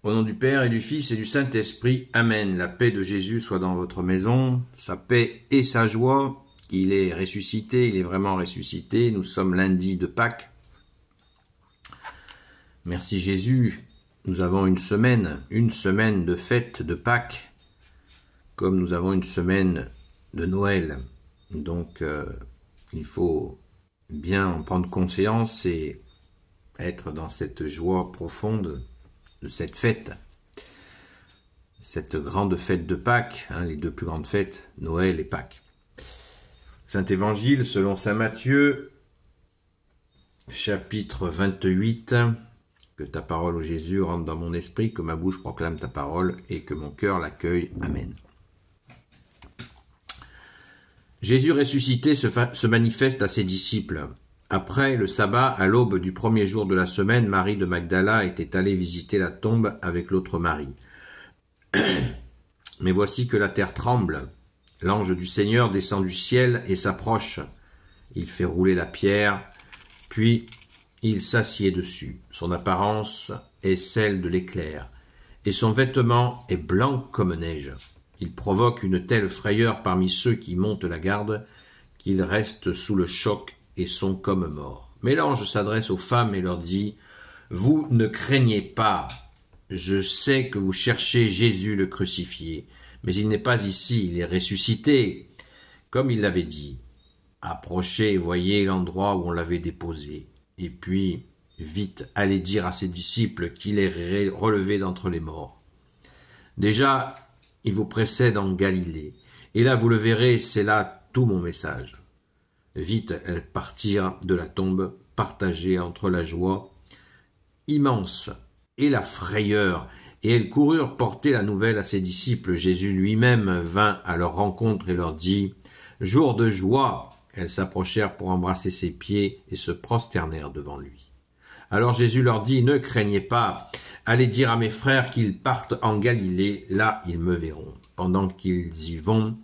Au nom du Père et du Fils et du Saint-Esprit, Amen. La paix de Jésus soit dans votre maison, sa paix et sa joie. Il est ressuscité, il est vraiment ressuscité. Nous sommes lundi de Pâques. Merci Jésus. Nous avons une semaine de fête de Pâques, comme nous avons une semaine de Noël. Donc, il faut bien en prendre conscience et être dans cette joie profonde de cette fête, cette grande fête de Pâques, les deux plus grandes fêtes, Noël et Pâques. Saint Évangile selon saint Matthieu, chapitre 28, que ta parole, ô Jésus, rentre dans mon esprit, que ma bouche proclame ta parole et que mon cœur l'accueille. Amen. Jésus ressuscité se manifeste à ses disciples. Après le sabbat, à l'aube du premier jour de la semaine, Marie de Magdala était allée visiter la tombe avec l'autre Marie. Mais voici que la terre tremble. L'ange du Seigneur descend du ciel et s'approche. Il fait rouler la pierre, puis il s'assied dessus. Son apparence est celle de l'éclair, et son vêtement est blanc comme neige. Il provoque une telle frayeur parmi ceux qui montent la garde qu'ils restent sous le choc et sont comme morts. Mais l'ange s'adresse aux femmes et leur dit « Vous ne craignez pas, je sais que vous cherchez Jésus le crucifié, mais il n'est pas ici, il est ressuscité, comme il l'avait dit. Approchez et voyez l'endroit où on l'avait déposé. Et puis, vite, allez dire à ses disciples qu'il est relevé d'entre les morts. Déjà, il vous précède en Galilée, et là vous le verrez, c'est là tout mon message. » Vite, elles partirent de la tombe, partagées entre la joie immense et la frayeur, et elles coururent porter la nouvelle à ses disciples. Jésus lui-même vint à leur rencontre et leur dit « Jour de joie !» Elles s'approchèrent pour embrasser ses pieds et se prosternèrent devant lui. Alors Jésus leur dit « Ne craignez pas, allez dire à mes frères qu'ils partent en Galilée, là ils me verront. » Pendant qu'ils y vont,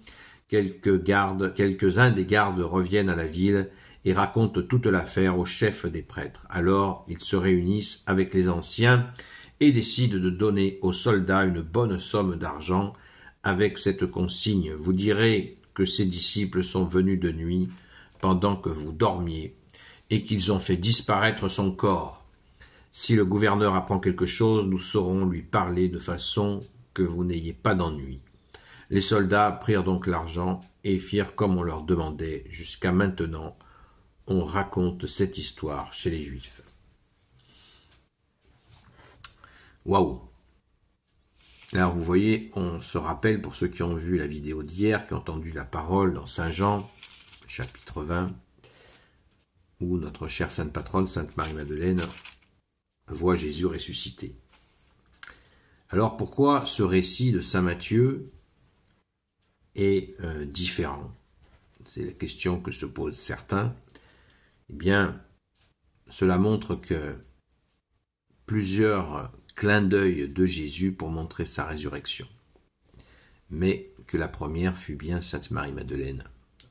quelques-uns des gardes reviennent à la ville et racontent toute l'affaire au chef des prêtres. Alors ils se réunissent avec les anciens et décident de donner aux soldats une bonne somme d'argent avec cette consigne. Vous direz que ces disciples sont venus de nuit pendant que vous dormiez et qu'ils ont fait disparaître son corps. Si le gouverneur apprend quelque chose, nous saurons lui parler de façon que vous n'ayez pas d'ennui. Les soldats prirent donc l'argent et firent comme on leur demandait. Jusqu'à maintenant, on raconte cette histoire chez les Juifs. Waouh! Alors vous voyez, on se rappelle, pour ceux qui ont vu la vidéo d'hier, qui ont entendu la parole dans Saint Jean, chapitre 20, où notre chère sainte patronne, Sainte Marie-Madeleine, voit Jésus ressuscité. Alors pourquoi ce récit de Saint Matthieu est différent? C'est la question que se posent certains. Eh bien, cela montre que plusieurs clins d'œil de Jésus pour montrer sa résurrection. Mais que la première fut bien Sainte Marie-Madeleine.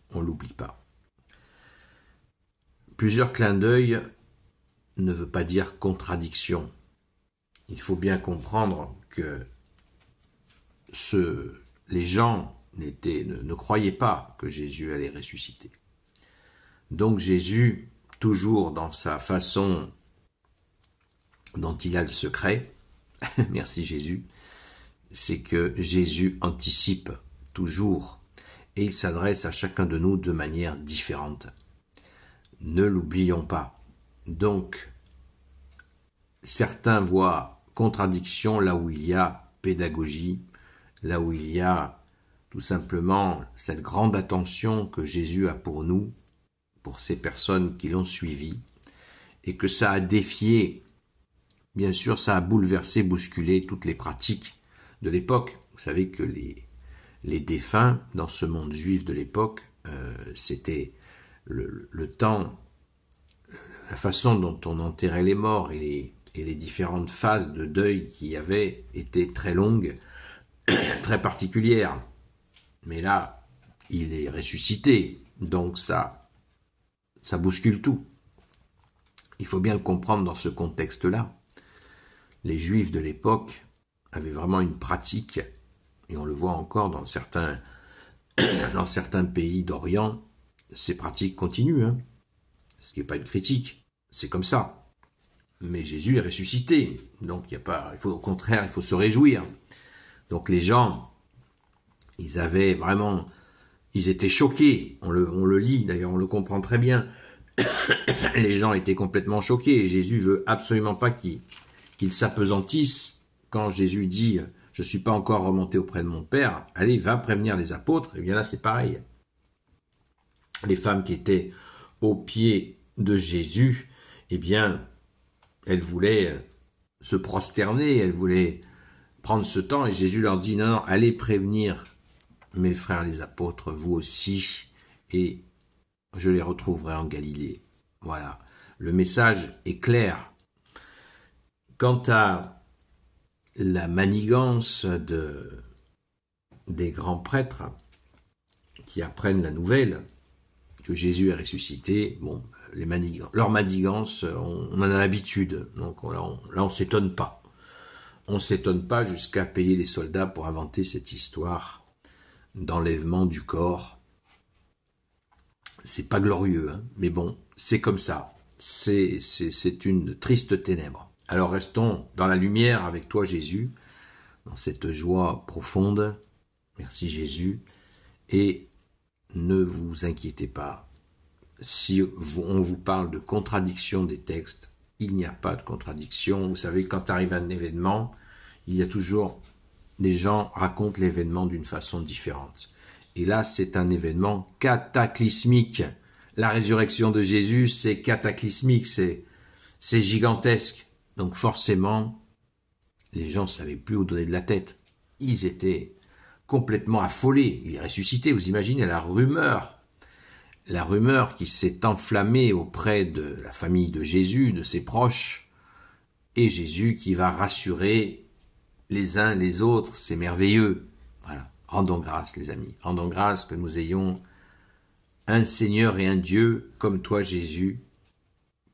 On ne l'oublie pas. Plusieurs clins d'œil ne veut pas dire contradiction. Il faut bien comprendre que les gens ne croyaient pas que Jésus allait ressusciter. Donc Jésus, toujours dans sa façon dont il a le secret, merci Jésus, c'est que Jésus anticipe toujours et il s'adresse à chacun de nous de manière différente. Ne l'oublions pas. Donc, certains voient contradiction là où il y a pédagogie, là où il y a tout simplement cette grande attention que Jésus a pour nous, pour ces personnes qui l'ont suivi, et que ça a défié, bien sûr, ça a bouleversé, bousculé toutes les pratiques de l'époque. Vous savez que les défunts, dans ce monde juif de l'époque, c'était le temps, la façon dont on enterrait les morts et les différentes phases de deuil qu'il y avait étaient très longues, très particulières. Mais là, il est ressuscité, donc ça bouscule tout. Il faut bien le comprendre dans ce contexte-là. Les Juifs de l'époque avait vraiment une pratique, et on le voit encore dans certains pays d'Orient, ces pratiques continuent, hein. Ce qui n'est pas une critique, c'est comme ça. Mais Jésus est ressuscité, donc au contraire, il faut se réjouir. Donc les gens, ils étaient choqués, on le lit, d'ailleurs on le comprend très bien. Les gens étaient complètement choqués, et Jésus veut absolument pas qu'ils s'apesantissent. Quand Jésus dit « Je ne suis pas encore remonté auprès de mon Père », allez, va prévenir les apôtres, et bien là c'est pareil. Les femmes qui étaient aux pieds de Jésus, eh bien, elles voulaient se prosterner, elles voulaient prendre ce temps, et Jésus leur dit « Non, allez prévenir mes frères les apôtres, vous aussi, et je les retrouverai en Galilée. » Voilà, le message est clair. Quant à la manigance des grands prêtres qui apprennent la nouvelle que Jésus est ressuscité, bon, leur manigance, on en a l'habitude, donc là on s'étonne pas. On s'étonne pas jusqu'à payer les soldats pour inventer cette histoire d'enlèvement du corps. C'est pas glorieux, hein, mais bon, c'est comme ça. C'est une triste ténèbre. Alors restons dans la lumière avec toi, Jésus, dans cette joie profonde. Merci Jésus. Et ne vous inquiétez pas. Si on vous parle de contradiction des textes, il n'y a pas de contradiction. Vous savez, quand arrive un événement, il y a toujours des gens racontent l'événement d'une façon différente. Et là, c'est un événement cataclysmique. La résurrection de Jésus, c'est cataclysmique, c'est gigantesque. Donc forcément, les gens ne savaient plus où donner de la tête. Ils étaient complètement affolés. Il est ressuscité, vous imaginez la rumeur qui s'est enflammée auprès de la famille de Jésus, de ses proches, et Jésus qui va rassurer les uns les autres, c'est merveilleux. Voilà, rendons grâce les amis, rendons grâce que nous ayons un Seigneur et un Dieu comme toi Jésus,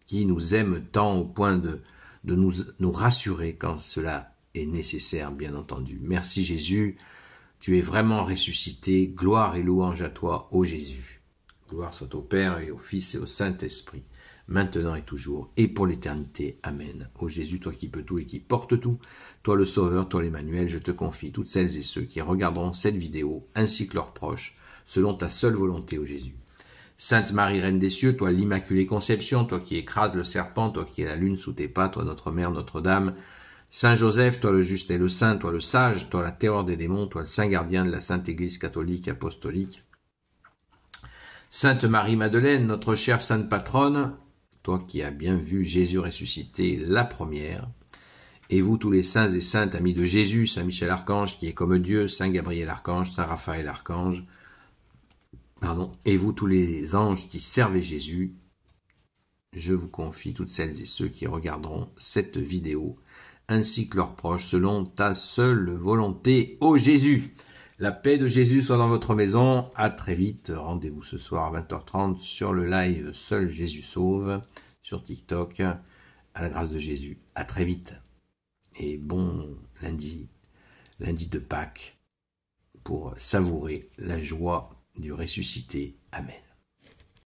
qui nous aime tant au point de nous rassurer quand cela est nécessaire, bien entendu. Merci Jésus, tu es vraiment ressuscité, gloire et louange à toi, ô Jésus. Gloire soit au Père et au Fils et au Saint-Esprit, maintenant et toujours, et pour l'éternité. Amen. Ô Jésus, toi qui peux tout et qui porte tout, toi le Sauveur, toi l'Emmanuel, je te confie toutes celles et ceux qui regarderont cette vidéo, ainsi que leurs proches, selon ta seule volonté, ô Jésus. Sainte Marie, Reine des cieux, toi l'Immaculée Conception, toi qui écrases le serpent, toi qui es la lune sous tes pas, toi notre Mère, Notre-Dame, Saint Joseph, toi le juste et le saint, toi le sage, toi la terreur des démons, toi le saint gardien de la Sainte Église catholique apostolique. Sainte Marie-Madeleine, notre chère sainte patronne, toi qui as bien vu Jésus ressuscité la première, et vous tous les saints et saintes amis de Jésus, Saint Michel Archange qui est comme Dieu, Saint Gabriel Archange, Saint Raphaël Archange, et vous tous les anges qui servez Jésus, je vous confie toutes celles et ceux qui regarderont cette vidéo, ainsi que leurs proches, selon ta seule volonté, ô Jésus. La paix de Jésus soit dans votre maison. À très vite. Rendez-vous ce soir à 20h30 sur le live Seul Jésus Sauve, sur TikTok. À la grâce de Jésus. À très vite. Et bon lundi de Pâques, pour savourer la joie du ressuscité. Amen.